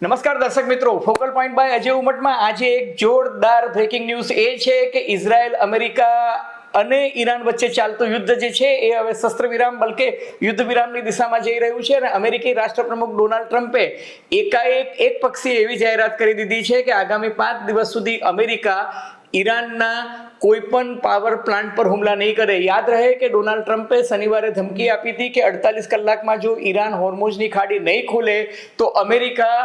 નમસ્કાર દર્શક મિત્રો, ફોકલ પોઈન્ટ બાય અજય ઉમટમાં આજે એક જોરદાર બ્રેકિંગ ન્યૂઝ એ છે કે ઇઝરાયલ, અમેરિકા અને ઈરાન વચ્ચે ચાલતું યુદ્ધ જે છે એ હવે શસ્ત્ર વિરામ બલકે યુદ્ધ વિરામની દિશામાં જઈ રહ્યું છે. અને અમેરિકી રાષ્ટ્રપ્રમુખ ડોનાલ્ડ ટ્રમ્પે એકાએક એક પક્ષી એવી જાહેરાત કરી દીધી છે કે આગામી 5 દિવસ સુધી અમેરિકા ઈરાનના કોઈ પણ પાવર પ્લાન્ટ પર હુમલા નહીં કરે. યાદ રહે કે ડોનાલ્ડ ટ્રમ્પે શનિવારે ધમકી આપી હતી કે 48 કલાકમાં જો ઈરાન હોર્મુઝની ખાડી નહીં ખોલે તો અમેરિકા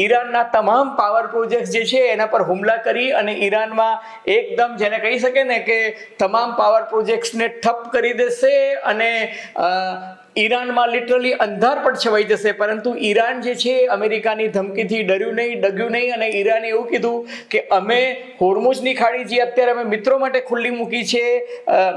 ઈરાનના તમામ પાવર પ્રોજેક્ટ જે છે એના પર હુમલા કરી અને ઈરાનમાં એકદમ જેને કહી શકે ને કે તમામ પાવર પ્રોજેક્ટ્સને ઠપ કરી દેશે અને ઈરાનમાં લિટરલી અંધારપટ છવાઈ જશે. પરંતુ ઈરાન જે છે અમેરિકાની ધમકીથી ડર્યું નહીં, ડગ્યું નહીં અને ઈરાને એવું કીધું કે અમે હોર્મુઝની ખાડી જે અત્યારે અમે મિત્રો માટે ખુલ્લી મૂકી છે,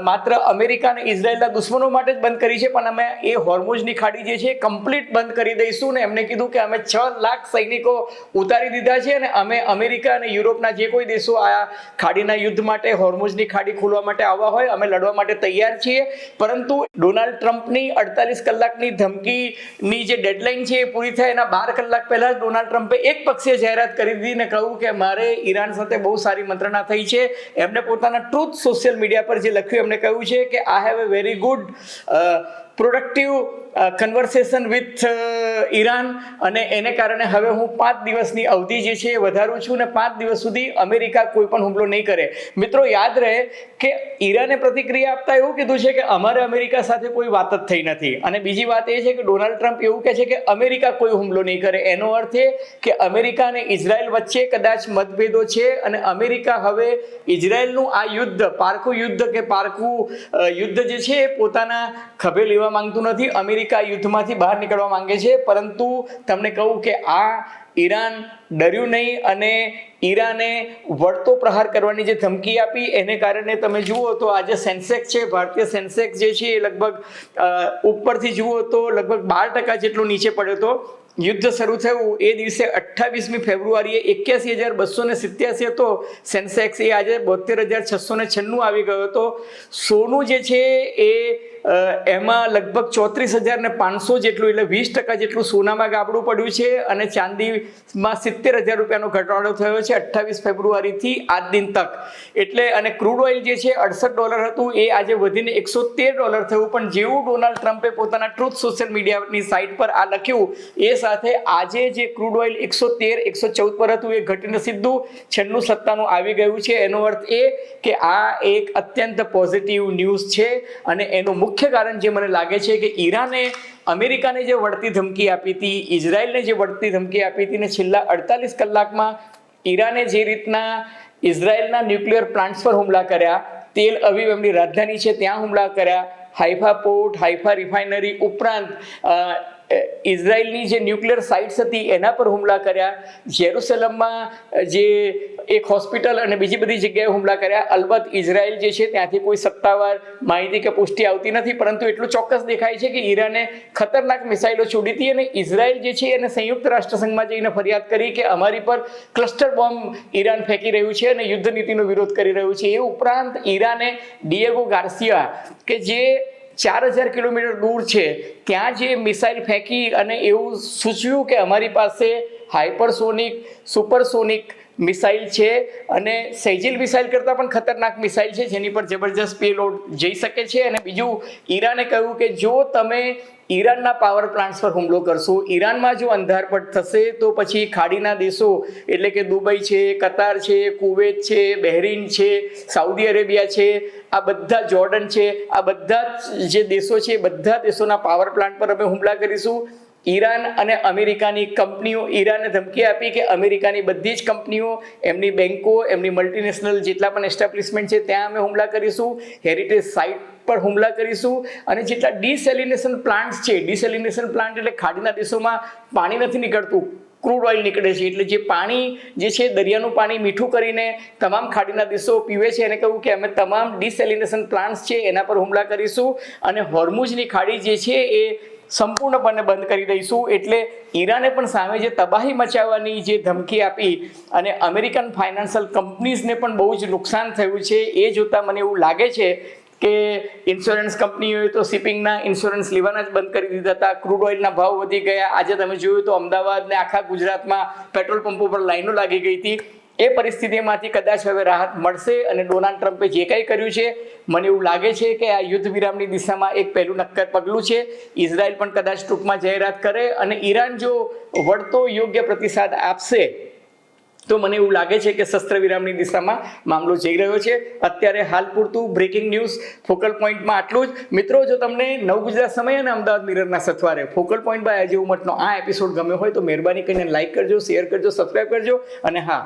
માત્ર અમેરિકા અને ઇઝરાયલના દુશ્મનો માટે જ બંધ કરી છે, પણ અમે એ હોર્મુઝની ખાડી જે છે કમ્પ્લીટ બંધ કરી દઈશું. ને એમને કીધું કે અમે 6 લાખ સૈનિકો ઉતારી દીધા છે અને અમે અમેરિકા અને યુરોપના જે કોઈ દેશો આ ખાડીના યુદ્ધ માટે, હોર્મુઝની ખાડી ખોલવા માટે આવવા હોય અમે લડવા માટે તૈયાર છીએ. પરંતુ ડોનાલ્ડ ટ્રમ્પની 48 કલાકની ધમકીની જે ડેડલાઇન છે એ પૂરી થાય એના 12 કલાક પહેલા જ ડોનાલ્ડ ટ્રમ્પે એક પક્ષીય જાહેરાત કરી દીધી ને કહ્યું કે મારે ઈરાન સાથે બહુ સારી મંત્રણા થઈ છે. એમને પોતાના ટ્રુથ સોશિયલ મીડિયા પર જે લખ્યું એમને કહ્યું છે કે I have a very good productive conversation with Iran અને એને કારણે હવે હું 5 દિવસની અવધિ જે છે એ વધારું છું ને 5 દિવસ સુધી અમેરિકા કોઈ પણ હુમલો નહીં કરે. મિત્રો યાદ રહે કે ઈરાને પ્રતિક્રિયા આપતા એવું કીધું છે કે અમારે અમેરિકા સાથે કોઈ વાત જ થઈ નથી. અને બીજી વાત એ છે કે ડોનાલ્ડ ટ્રમ્પ એવું કહે છે કે અમેરિકા કોઈ હુમલો નહીં કરે. એનો અર્થ એ કે અમેરિકા અને ઇઝરાયલ વચ્ચે કદાચ મતભેદો છે અને અમેરિકા હવે ઇઝરાયલનું આ યુદ્ધ, પારકું યુદ્ધ કે પારકું યુદ્ધ જે છે એ પોતાના ખભે લેવા માંગતું નથી. અમેરિકા યુદ્ધમાંથી બહાર નીકળવા માંગે છે. પરંતુ તમને કહું કે આ ઈરાન ડર્યું નહીં અને ઈરાને વળતો પ્રહાર કરવાની જે ધમકી આપી એને કારણે તમે જુઓ તો આજે સેન્સેક્સ છે, ભારતીય સેન્સેક્સ જે છે એ લગભગ ઉપરથી જુઓ તો લગભગ 12% જેટલું નીચે પડ્યો હતો. યુદ્ધ શરૂ થયું એ દિવસે 28મી ફેબ્રુઆરીએ 81,287 હતો સેન્સેક્સ, એ આજે 72,696 આવી ગયો હતો. સોનું જે છે એ એમાં લગભગ 34,500 જેટલું એટલે 20% જેટલું સોનામાં ગાબડું પડ્યું છે અને ચાંદીમાં 70,000 રૂપિયાનો ઘટાડો થયો છે 28 ફેબ્રુઆરીથી આજ દિન તક. એટલે અને ક્રૂડ ઓઇલ જે છે $68 હતું એ આજે વધીને $113 થયું. પણ જેવું ડોનાલ્ડ ટ્રમ્પે પોતાના ટ્રુથ સોશિયલ મીડિયાની સાઇટ પર આ લખ્યું એ સાથે આજે જે ક્રૂડ ઓઇલ 113, 114 પર હતું એ ઘટીને સીધું 96-97 આવી ગયું છે. એનો અર્થ એ કે આ એક અત્યંત પોઝિટિવ ન્યૂઝ છે અને એનું મુખ્ય કારણ જે મને લાગે છે કે ઈરાને અમેરિકાને જે વળતી ધમકી આપી હતી, ઇઝરાયલને જે વળતી ધમકી આપી હતી ને છેલ્લા 48 કલાકમાં ઈરાને જે રીતના ઇઝરાયલના ન્યુક્લિયર પ્લાન્ટ્સ પર હુમલા કર્યા, તેલ અવીવ એમની રાજધાની છે ત્યાં હુમલા કર્યા, હાઈફા પોર્ટ, હાઈફા રિફાઇનરી ઉપરાંત ઇઝરાયલની જે ન્યુક્લિયર સાઇટ્સ હતી એના પર હુમલા કર્યા, જેરુસલમમાં જે એક હોસ્પિટલ અને બીજી બધી જગ્યાએ હુમલા કર્યા. અલબત્ત ઇઝરાયલ જે છે ત્યાંથી કોઈ સત્તાવાર માહિતી કે પુષ્ટિ આવતી નથી, પરંતુ એટલું ચોક્કસ દેખાય છે કે ઈરાને ખતરનાક મિસાઇલો છોડી હતી અને ઇઝરાયલ જે છે એને સંયુક્ત રાષ્ટ્રસંઘમાં જઈને ફરિયાદ કરી કે અમારી પર ક્લસ્ટર બોમ્બ ઈરાન ફેંકી રહ્યું છે અને યુદ્ધ નીતિનો વિરોધ કરી રહ્યું છે. એ ઉપરાંત ઈરાને ડિએગો ગાર્સિયા કે જે 4,000 કિલોમીટર દૂર છે ત્યાં જે મિસાઇલ ફેંકી અને એવું સૂચવ્યું કે અમારી પાસે હાઇપરસોનિક, સુપરસોનિક મિસાઇલ છે અને સેજિલ મિસાઇલ કરતાં પણ ખતરનાક મિસાઇલ છે જેની પર જબરજસ્ત પેલોડ જઈ શકે છે. અને બીજું ઈરાને કહ્યું કે જો તમે ઈરાનના પાવર પ્લાન્ટ્સ પર હુમલો કરશો, ઈરાનમાં જો અંધારપટ થશે તો પછી ખાડીના દેશો એટલે કે દુબઈ છે, કતાર છે, કુવેત છે, બહેરીન છે, સાઉદી અરેબિયા છે, આ બધા જોર્ડન છે, આ બધા જે દેશો છે બધા દેશોના પાવર પ્લાન્ટ પર અમે હુમલા કરીશું. ઈરાન અને અમેરિકાની કંપનીઓ, ઈરાને ધમકી આપી કે અમેરિકાની બધી જ કંપનીઓ, એમની બેન્કો, એમની મલ્ટીનેશનલ જેટલા પણ એસ્ટાબ્લિશમેન્ટ છે ત્યાં અમે હુમલા કરીશું, હેરિટેજ સાઇટ પર હુમલા કરીશું અને જેટલા ડિસેલિનેશન પ્લાન્ટ્સ છે, ડિસેલિનેશન પ્લાન્ટ એટલે ખાડીના દેશોમાં પાણી નથી નીકળતું, ક્રૂડ ઓઇલ નીકળે છે, એટલે જે પાણી જે છે દરિયાનું પાણી મીઠું કરીને તમામ ખાડીના દેશો પીવે છે એને કહ્યું કે અમે તમામ ડિસેલિનેશન પ્લાન્ટ્સ છે એના પર હુમલા કરીશું અને હોર્મુઝની ખાડી જે છે એ સંપૂર્ણપણે બંધ કરી દઈશું. એટલે ઈરાને પણ સામે જે તબાહી મચાવવાની જે ધમકી આપી અને અમેરિકન ફાઇનાન્શિયલ કંપનીઝને પણ બહુ જ નુકસાન થયું છે. એ જોતાં મને એવું લાગે છે કે ઇન્સ્યોરન્સ કંપનીઓએ તો શિપિંગના ઇન્સ્યોરન્સ લેવાના જ બંધ કરી દીધા હતા. ક્રૂડ ઓઇલના ભાવ વધી ગયા. આજે તમે જોયું તો અમદાવાદ ને આખા ગુજરાતમાં પેટ્રોલ પંપો પર લાઈનો લાગી ગઈ હતી. એ પરિસ્થિતિમાંથી કદાચ હવે રાહત મળશે અને ડોનાલ્ડ ટ્રમ્પે જે કંઈ કર્યું છે મને એવું લાગે છે કે આ યુદ્ધ વિરામની દિશામાં એક પહેલું નક્કર પગલું છે. ઇઝરાયલ પણ કદાચ ટૂંકમાં જાહેરાત કરે અને ઈરાન જો વળતો યોગ્ય પ્રતિસાદ આપશે તો મને એવું લાગે છે કે શસ્ત્ર વિરામની દિશામાં મામલો જઈ રહ્યો છે. અત્યારે હાલ પૂરતું બ્રેકિંગ ન્યૂઝ ફોકલ પોઈન્ટમાં આટલું જ. મિત્રો, જો તમને નવ ગુજરાત સમય અને અમદાવાદ મિરરના સથવારે ફોકલ પોઈન્ટ બાય અજય ઉમટનો આ એપિસોડ ગમ્યો હોય તો મહેરબાની કરીને લાઈક કરજો, શેર કરજો, સબસ્ક્રાઈબ કરજો અને હા,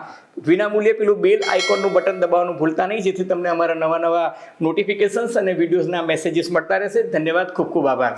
વિનામૂલ્યે પેલું બેલ આઇકોનનું બટન દબાવવાનું ભૂલતા નહીં, જેથી તમને અમારા નવા નોટિફિકેશન્સ અને વિડીયોઝના મેસેજીસ મળતા રહેશે. ધન્યવાદ, ખૂબ ખૂબ આભાર.